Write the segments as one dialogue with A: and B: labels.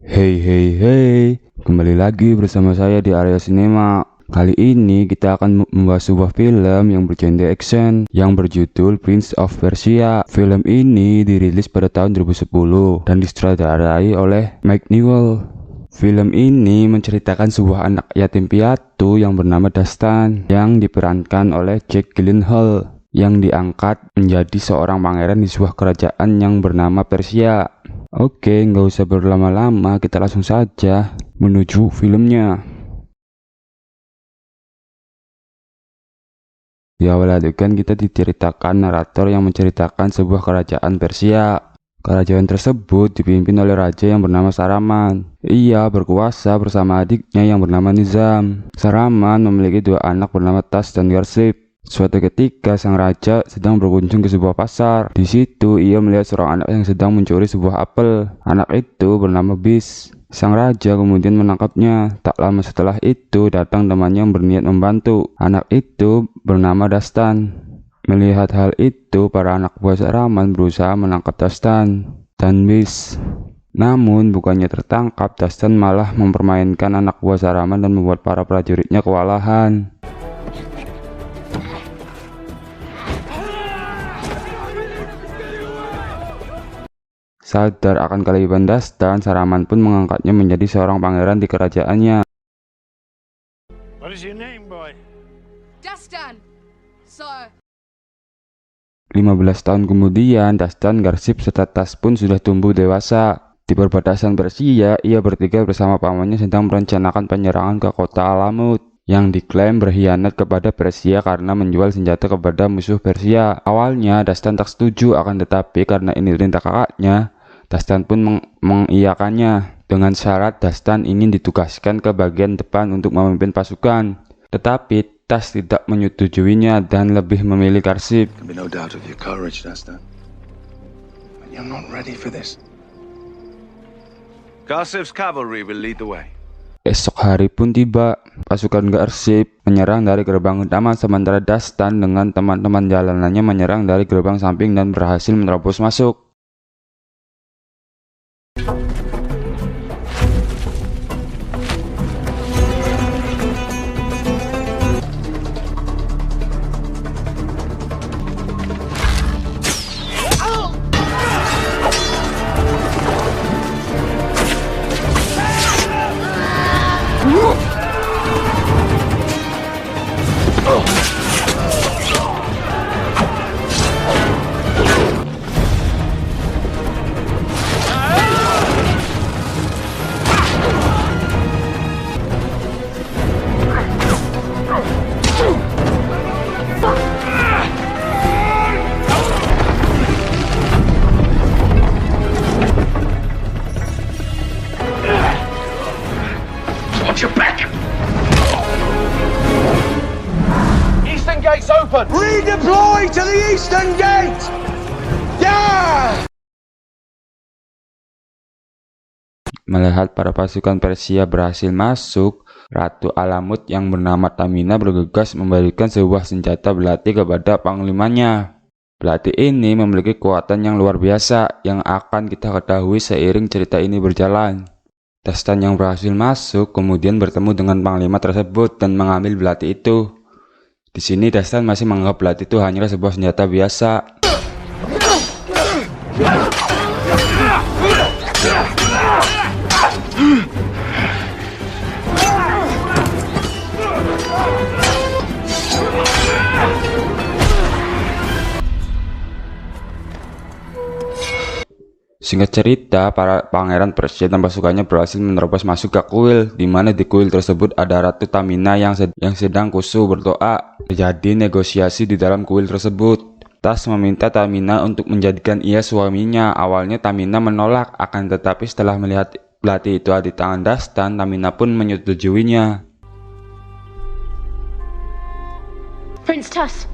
A: Hey hey hey, kembali lagi bersama saya di area sinema. Kali ini kita akan membahas sebuah film yang bergenre action yang berjudul Prince of Persia. Film ini dirilis pada tahun 2010 dan disutradarai oleh Mike Newell. Film ini menceritakan sebuah anak yatim piatu yang bernama Dastan yang diperankan oleh Jake Gyllenhaal yang diangkat menjadi seorang pangeran di sebuah kerajaan yang bernama Persia. Oke, nggak usah berlama-lama, kita langsung saja menuju filmnya. Di awal adegan kita diceritakan narator yang menceritakan sebuah kerajaan Persia. Kerajaan tersebut dipimpin oleh raja yang bernama Saraman. Ia berkuasa bersama adiknya yang bernama Nizam. Saraman memiliki dua anak bernama Tas dan Garsip. Suatu ketika sang raja sedang berkunjung ke sebuah pasar. Di situ ia melihat seorang anak yang sedang mencuri sebuah apel. Anak itu bernama Bis. Sang raja kemudian menangkapnya. Tak lama setelah itu datang temannya yang berniat membantu. Anak itu bernama Dastan. Melihat hal itu, para anak buah Saraman berusaha menangkap Dastan dan Bis. Namun bukannya tertangkap, Dastan malah mempermainkan anak buah Saraman dan membuat para prajuritnya kewalahan. Sadar akan keaiban Dastan, Saraman pun mengangkatnya menjadi seorang pangeran di kerajaannya.
B: What is your name, boy?
C: Dastan, sir.
A: 15 tahun kemudian, Dastan, Garsip, serta Tas pun sudah tumbuh dewasa. Di perbatasan Persia, ia bertiga bersama pamannya sedang merencanakan penyerangan ke kota Alamut yang diklaim berkhianat kepada Persia karena menjual senjata kepada musuh Persia. Awalnya, Dastan tak setuju, akan tetapi karena ini perintah kakaknya, Dastan pun mengiyakannya dengan syarat Dastan ingin ditugaskan ke bagian depan untuk memimpin pasukan. Tetapi Tas tidak menyetujuinya dan lebih memilih Garsip.
B: Garsip's cavalry will lead the way.
A: Esok hari pun tiba. Pasukan Garsip menyerang dari gerbang utama, sementara Dastan dengan teman-teman jalanannya menyerang dari gerbang samping dan berhasil menerobos masuk.
B: Watch your back! Eastern gate's open!
D: Redeploy to the eastern gate! Yeah!
A: Melihat para pasukan Persia berhasil masuk, Ratu Alamut yang bernama Tamina bergegas memberikan sebuah senjata belati kepada panglimanya. Belati ini memiliki kekuatan yang luar biasa yang akan kita ketahui seiring cerita ini berjalan. Dastan yang berhasil masuk kemudian bertemu dengan panglima tersebut dan mengambil belati itu. Di sini Dastan masih menganggap belati itu hanyalah sebuah senjata biasa. Singkat cerita, para pangeran Persia dan pasukannya berhasil menerobos masuk ke kuil, di mana di kuil tersebut ada Ratu Tamina yang sedang khusyuk berdoa. Terjadi negosiasi di dalam kuil tersebut. Tas meminta Tamina untuk menjadikan ia suaminya. Awalnya Tamina menolak, akan tetapi setelah melihat belati itu ada di tangan Dastan, Tamina pun menyetujuinya.
E: Prince Tas,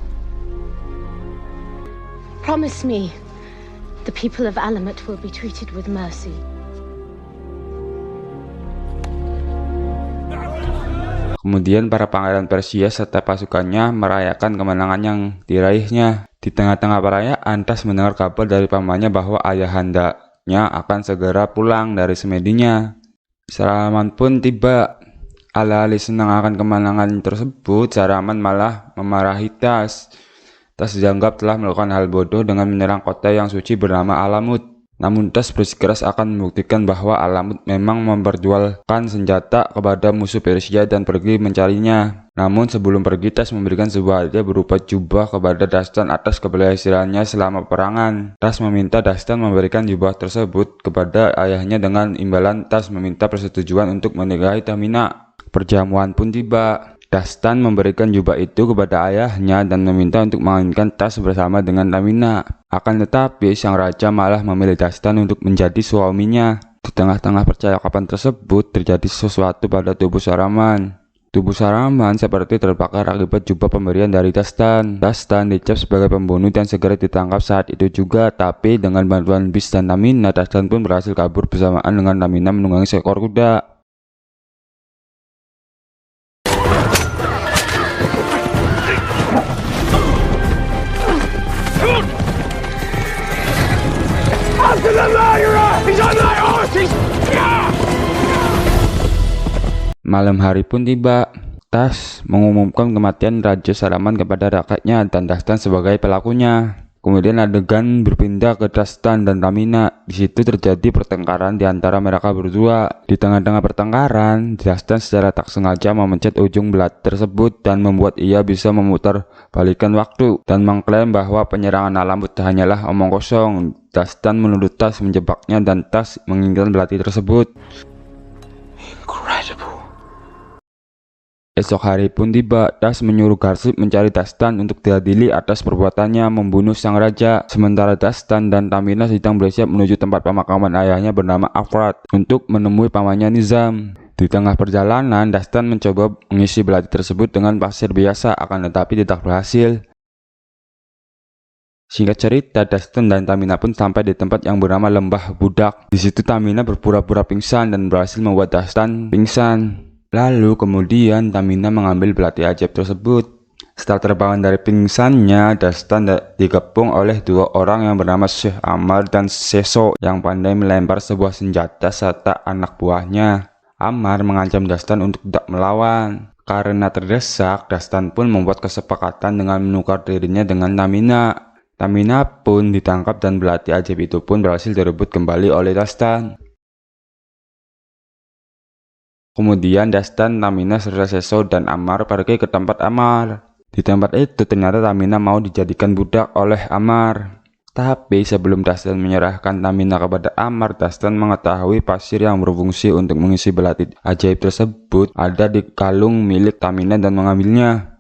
E: promise me the people of Alamut will be treated with mercy.
A: Kemudian para pangeran Persia serta pasukannya merayakan kemenangan yang diraihnya. Di tengah-tengah perayaan, Tas mendengar kabar dari pamannya bahwa ayahandanya akan segera pulang dari semedinya. Saraman pun tiba. Alih-alih senang akan kemenangan tersebut, Saraman malah memarahi Tas. Tas dianggap telah melakukan hal bodoh dengan menyerang kota yang suci bernama Alamut. Namun Tas bersikeras akan membuktikan bahwa Alamut memang memperjualkan senjata kepada musuh Persia dan pergi mencarinya. Namun sebelum pergi, Tas memberikan sebuah hadiah berupa jubah kepada Dastan atas keberhasilannya selama peperangan. Tas meminta Dastan memberikan jubah tersebut kepada ayahnya dengan imbalan Tas meminta persetujuan untuk menikahi Tamina. Perjamuan pun tiba. Dastan memberikan jubah itu kepada ayahnya dan meminta untuk mengawinkan Tas bersama dengan Tamina. Akan tetapi sang raja malah memilih Dastan untuk menjadi suaminya. Di tengah-tengah percakapan tersebut terjadi sesuatu pada tubuh Saraman. Tubuh Saraman seperti terbakar akibat jubah pemberian dari Dastan. Dastan dicap sebagai pembunuh dan segera ditangkap saat itu juga. Tapi dengan bantuan Bis dan Tamina, Dastan pun berhasil kabur bersamaan dengan Tamina menunggangi seekor kuda. Malam hari pun tiba. Tas mengumumkan kematian Raja Saraman kepada rakyatnya dan Dastan sebagai pelakunya. Kemudian adegan berpindah ke Dastan dan Tamina. Di situ terjadi pertengkaran di antara mereka berdua. Di tengah-tengah pertengkaran, Dastan secara tak sengaja memencet ujung belati tersebut dan membuat ia bisa memutar balikan waktu dan mengklaim bahwa penyerangan Alamut hanyalah omong kosong. Dastan menuduh Tas menjebaknya dan Tas menginginkan belati tersebut.
B: Incredible.
A: Esok hari pun tiba. Tas menyuruh Garsib mencari Dastan untuk diadili atas perbuatannya membunuh sang raja. Sementara Dastan dan Tamina sedang bersiap menuju tempat pemakaman ayahnya bernama Afrat untuk menemui pamannya Nizam. Di tengah perjalanan, Dastan mencoba mengisi belati tersebut dengan pasir biasa, akan tetapi tidak berhasil. Singkat cerita, Dastan dan Tamina pun sampai di tempat yang bernama Lembah Budak. Di situ Tamina berpura-pura pingsan dan berhasil membuat Dastan pingsan. Lalu kemudian Tamina mengambil belati ajaib tersebut. Setelah terbangun dari pingsannya, Dastan digepung oleh dua orang yang bernama Syekh Ammar dan Seso yang pandai melempar sebuah senjata serta anak buahnya. Ammar mengancam Dastan untuk tidak melawan. Karena terdesak, Dastan pun membuat kesepakatan dengan menukar dirinya dengan Tamina. Tamina pun ditangkap dan belati ajaib itu pun berhasil direbut kembali oleh Dastan. Kemudian Dastan, Tamina, serta Seso dan Ammar pergi ke tempat Ammar. Di tempat itu ternyata Tamina mau dijadikan budak oleh Ammar. Tapi sebelum Dastan menyerahkan Tamina kepada Ammar, Dastan mengetahui pasir yang berfungsi untuk mengisi belati ajaib tersebut ada di kalung milik Tamina dan mengambilnya.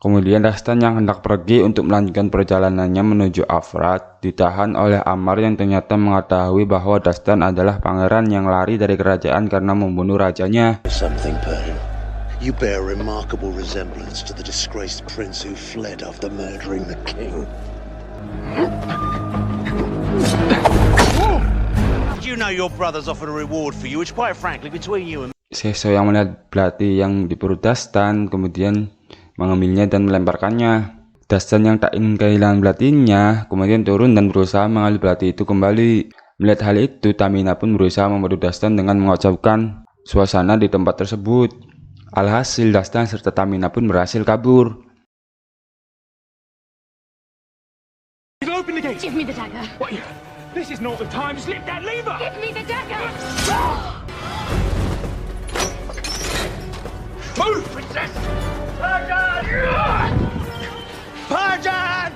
A: Kemudian Dastan yang hendak pergi untuk melanjutkan perjalanannya menuju Afrat ditahan oleh Ammar yang ternyata mengetahui bahwa Dastan adalah pangeran yang lari dari kerajaan karena membunuh rajanya.
F: Something, Persian. You bear a remarkable resemblance to the disgraced prince who fled after murdering the king.
G: You know your brother's offered a reward for you, which quite frankly, between you and
A: Seso yang melihat belati yang di perut Dastan kemudian mengambilnya dan melemparkannya. Dastan yang tak ingin kehilangan belatinya kemudian turun dan berusaha mengambil belati itu kembali. Melihat hal itu, Tamina pun berusaha membantu Dastan dengan mengacaukan suasana di tempat tersebut. Alhasil Dastan serta Tamina pun berhasil kabur.
B: Open the gate.
E: Give me the dagger.
B: What? This is not the time. Slip that lever.
E: Give me the dagger!
B: Move, princess. Persian! Persian!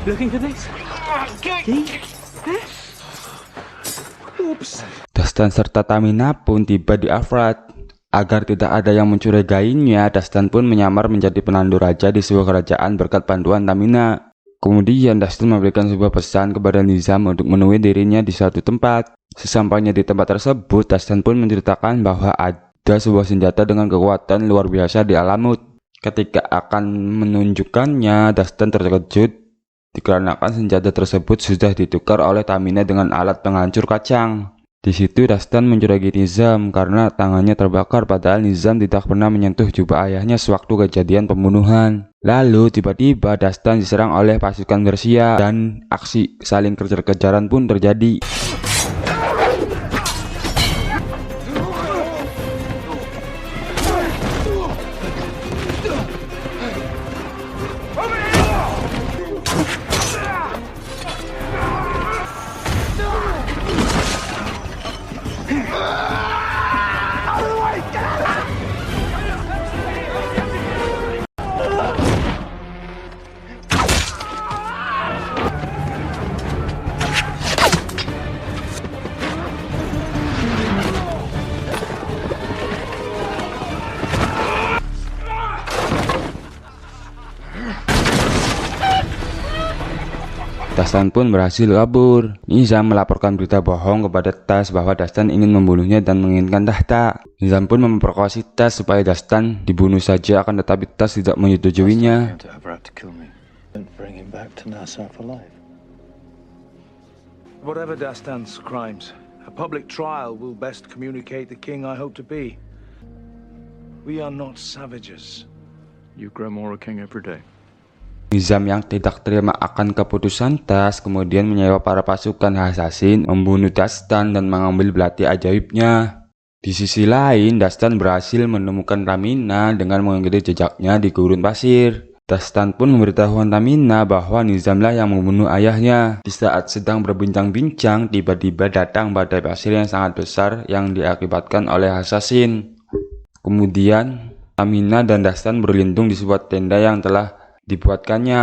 G: looking for this?
B: Oops.
A: Dastan serta Tamina pun tiba di Afrat. Agar tidak ada yang mencurigainya, Dastan pun menyamar menjadi penandu raja di sebuah kerajaan berkat bantuan Tamina. Kemudian Dastan memberikan sebuah pesan kepada Nizam untuk menemui dirinya di suatu tempat. Sesampainya di tempat tersebut, Dastan pun menceritakan bahwa ada sebuah senjata dengan kekuatan luar biasa di Alamut. Ketika akan menunjukkannya, Dastan terkejut dikarenakan senjata tersebut sudah ditukar oleh Tamina dengan alat penghancur kacang. Di situ Dastan mencurigai Nizam karena tangannya terbakar padahal Nizam tidak pernah menyentuh jubah ayahnya sewaktu kejadian pembunuhan. Lalu tiba-tiba Dastan diserang oleh pasukan Persia dan aksi saling kejar-kejaran pun terjadi. Dastan pun berhasil kabur. Nizam melaporkan berita bohong kepada Tas bahwa Dastan ingin membunuhnya dan menginginkan tahta. Nizam pun memperkosa Tas supaya Dastan dibunuh saja, akan tetapi Tas tidak menyetujuinya.
H: Whatever Dastan's crimes, a public trial will best communicate the king I hope to be. We are not savages.
I: You grow more a king every day.
A: Nizam yang tidak terima akan keputusan Tas kemudian menyewa para pasukan assassin membunuh Dastan dan mengambil belati ajaibnya. Di sisi lain, Dastan berhasil menemukan Tamina dengan mengikuti jejaknya di gurun pasir. Dastan pun memberitahu Tamina bahwa Nizamlah yang membunuh ayahnya. Di saat sedang berbincang-bincang, tiba-tiba datang badai pasir yang sangat besar yang diakibatkan oleh assassin. Kemudian, Tamina dan Dastan berlindung di sebuah tenda yang telah dibuatkannya.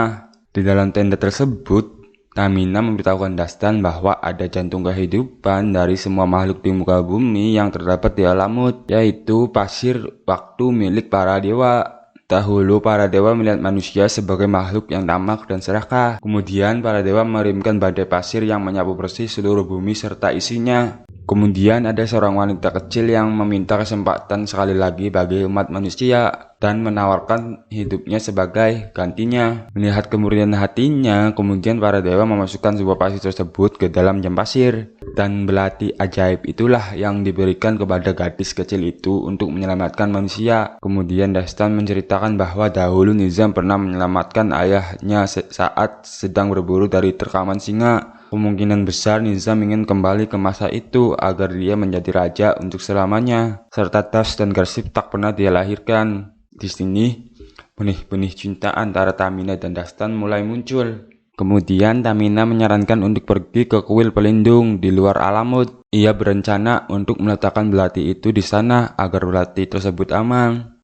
A: Di dalam tenda tersebut, Tamina memberitahukan Dastan bahwa ada jantung kehidupan dari semua makhluk di muka bumi yang terdapat di Alamut, yaitu pasir waktu milik para dewa. Dahulu para dewa melihat manusia sebagai makhluk yang tamak dan serakah. Kemudian para dewa mengirimkan badai pasir yang menyapu bersih seluruh bumi serta isinya. Kemudian ada seorang wanita kecil yang meminta kesempatan sekali lagi bagi umat manusia dan menawarkan hidupnya sebagai gantinya. Melihat kemurnian hatinya, kemudian para dewa memasukkan sebuah pasir tersebut ke dalam jam pasir. Dan belati ajaib itulah yang diberikan kepada gadis kecil itu untuk menyelamatkan manusia. Kemudian Dastan menceritakan bahwa dahulu Nizam pernah menyelamatkan ayahnya saat sedang berburu dari terkaman singa. Kemungkinan besar Nizam ingin kembali ke masa itu agar dia menjadi raja untuk selamanya. Serta Tas dan Garsif tak pernah dia lahirkan. Di sini, benih-benih cinta antara Tamina dan Dastan mulai muncul. Kemudian Tamina menyarankan untuk pergi ke kuil pelindung di luar Alamut. Ia berencana untuk meletakkan belati itu di sana agar belati tersebut aman.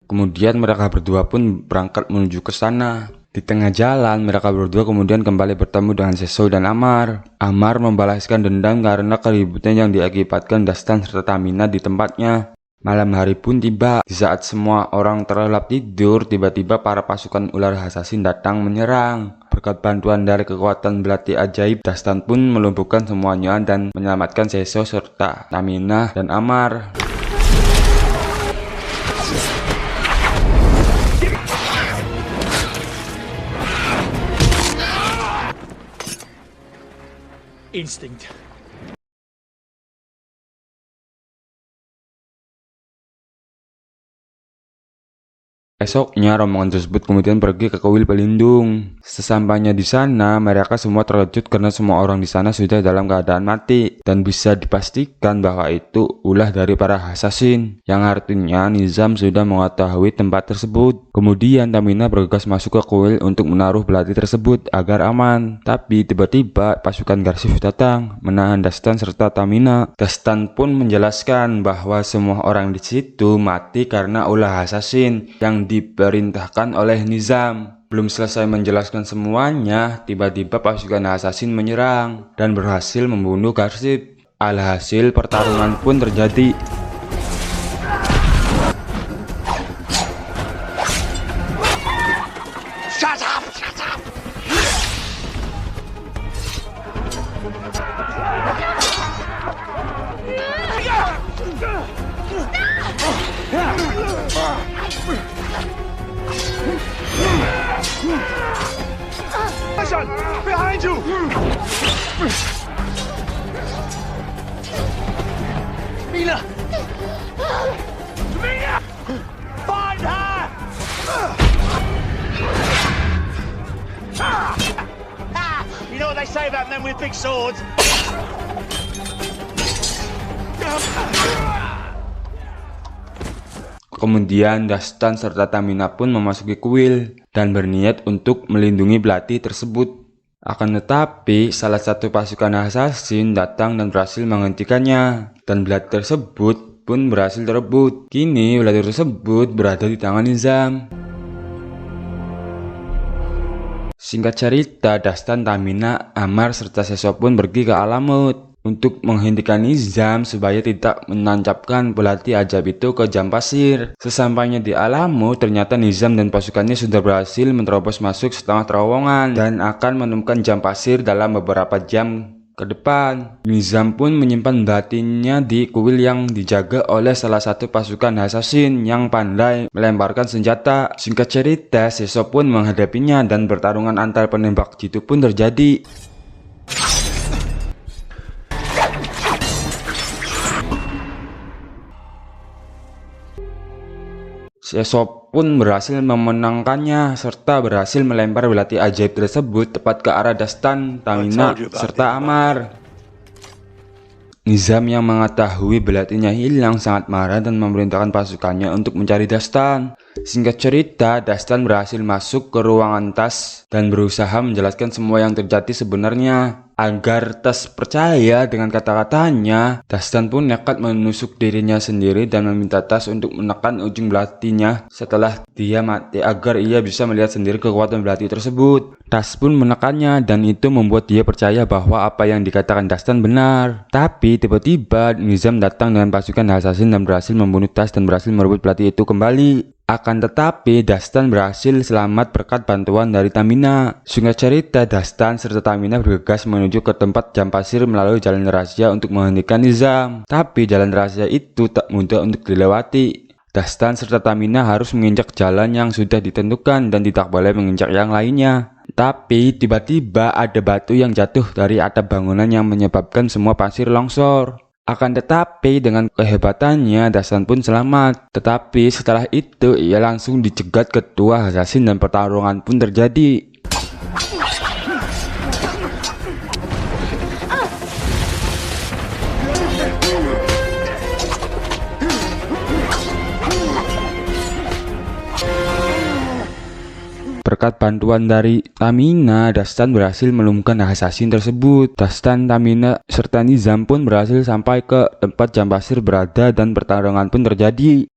A: Kemudian mereka berdua pun berangkat menuju ke sana. Di tengah jalan, mereka berdua kemudian kembali bertemu dengan Seso dan Amar. Amar membalaskan dendam karena keributan yang diakibatkan Dastan serta Tamina di tempatnya. Malam hari pun tiba. Di saat semua orang terlelap tidur, tiba-tiba para pasukan ular assassin datang menyerang. Berkat bantuan dari kekuatan belati ajaib, Dastan pun melumpuhkan semuanya dan menyelamatkan Seso serta Tamina dan Amar.
B: Instinct.
A: Esoknya rombongan tersebut kemudian pergi ke kuil pelindung. Sesampainya di sana, mereka semua terkejut karena semua orang di sana sudah dalam keadaan mati dan bisa dipastikan bahwa itu ulah dari para assassin, yang artinya Nizam sudah mengetahui tempat tersebut. Kemudian Tamina bergegas masuk ke kuil untuk menaruh belati tersebut agar aman. Tapi tiba-tiba pasukan Garsif datang menahan Dastan serta Tamina. Dastan pun menjelaskan bahwa semua orang di situ mati karena ulah assassin yang diperintahkan oleh Nizam. Belum selesai menjelaskan semuanya, tiba-tiba pasukan assassin menyerang dan berhasil membunuh Garsif. Alhasil pertarungan pun terjadi.
B: Shut up! Shut up! Listen! Mina! Mina! Find her!
G: You know what they say about men with big swords?
A: Kemudian Dastan serta Tamina pun memasuki kuil dan berniat untuk melindungi belati tersebut. Akan tetapi, salah satu pasukan assassin datang dan berhasil menghentikannya, dan belati tersebut pun berhasil direbut. Kini, belati tersebut berada di tangan Nizam. Singkat cerita, Dastan, Tamina, Ammar, serta Sesop pun pergi ke Alamut untuk menghentikan Nizam supaya tidak menancapkan belati ajaib itu ke jam pasir. Sesampainya di Alamut, ternyata Nizam dan pasukannya sudah berhasil menerobos masuk setengah terowongan dan akan menemukan jam pasir dalam beberapa jam ke depan. Nizam pun menyimpan belatinya di kuil yang dijaga oleh salah satu pasukan assassin yang pandai melemparkan senjata. Singkat cerita, Sesop pun menghadapinya dan pertarungan antar penembak jitu pun terjadi. Sesop pun berhasil memenangkannya serta berhasil melempar belati ajaib tersebut tepat ke arah Dastan, Tamina, serta Ammar. Nizam yang mengetahui belatinya hilang sangat marah dan memerintahkan pasukannya untuk mencari Dastan. Singkat cerita, Dastan berhasil masuk ke ruangan Tas dan berusaha menjelaskan semua yang terjadi sebenarnya. Agar Tas percaya dengan kata-katanya, Dastan pun nekat menusuk dirinya sendiri dan meminta Tas untuk menekan ujung belatinya setelah dia mati agar ia bisa melihat sendiri kekuatan belati tersebut. Tas pun menekannya dan itu membuat dia percaya bahwa apa yang dikatakan Dastan benar. Tapi tiba-tiba Nizam datang dengan pasukan assassin dan berhasil membunuh Tas dan berhasil merebut belati itu kembali. Akan tetapi, Dastan berhasil selamat berkat bantuan dari Tamina. Singkat cerita, Dastan serta Tamina bergegas menuju ke tempat jam pasir melalui jalan rahasia untuk menghentikan Nizam. Tapi jalan rahasia itu tak mudah untuk dilewati. Dastan serta Tamina harus menginjak jalan yang sudah ditentukan dan tidak boleh menginjak yang lainnya. Tapi tiba-tiba ada batu yang jatuh dari atap bangunan yang menyebabkan semua pasir longsor. Akan tetapi dengan kehebatannya Dastan pun selamat. Tetapi setelah itu ia langsung dicegat ketua assassin dan pertarungan pun terjadi. Berkat bantuan dari Tamina, Dastan berhasil melumpuhkan assassin tersebut. Dastan, Tamina, serta Nizam pun berhasil sampai ke tempat jam pasir berada dan pertarungan pun terjadi.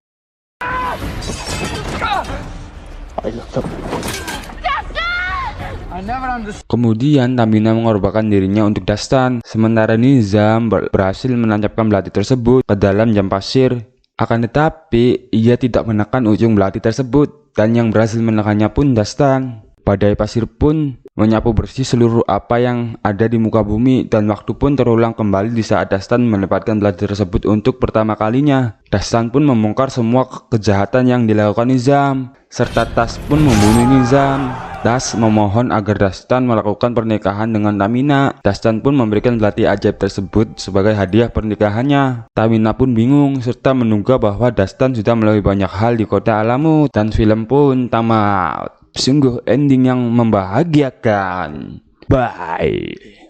A: Kemudian Tamina mengorbankan dirinya untuk Dastan, sementara Nizam berhasil menancapkan belati tersebut ke dalam jam pasir. Akan tetapi ia tidak menekan ujung belati tersebut, dan yang berhasil menekannya pun Dastan. Badai pasir pun menyapu bersih seluruh apa yang ada di muka bumi, dan waktu pun terulang kembali di saat Dastan menempatkan belati tersebut untuk pertama kalinya. Dastan pun membongkar semua kejahatan yang dilakukan Nizam, serta Tas pun membunuh Nizam. Tas memohon agar Dastan melakukan pernikahan dengan Tamina. Dastan pun memberikan belati ajaib tersebut sebagai hadiah pernikahannya. Tamina pun bingung serta menduga bahwa Dastan sudah melalui banyak hal di kota Alamut, dan film pun tamat. Sungguh ending yang membahagiakan. Bye.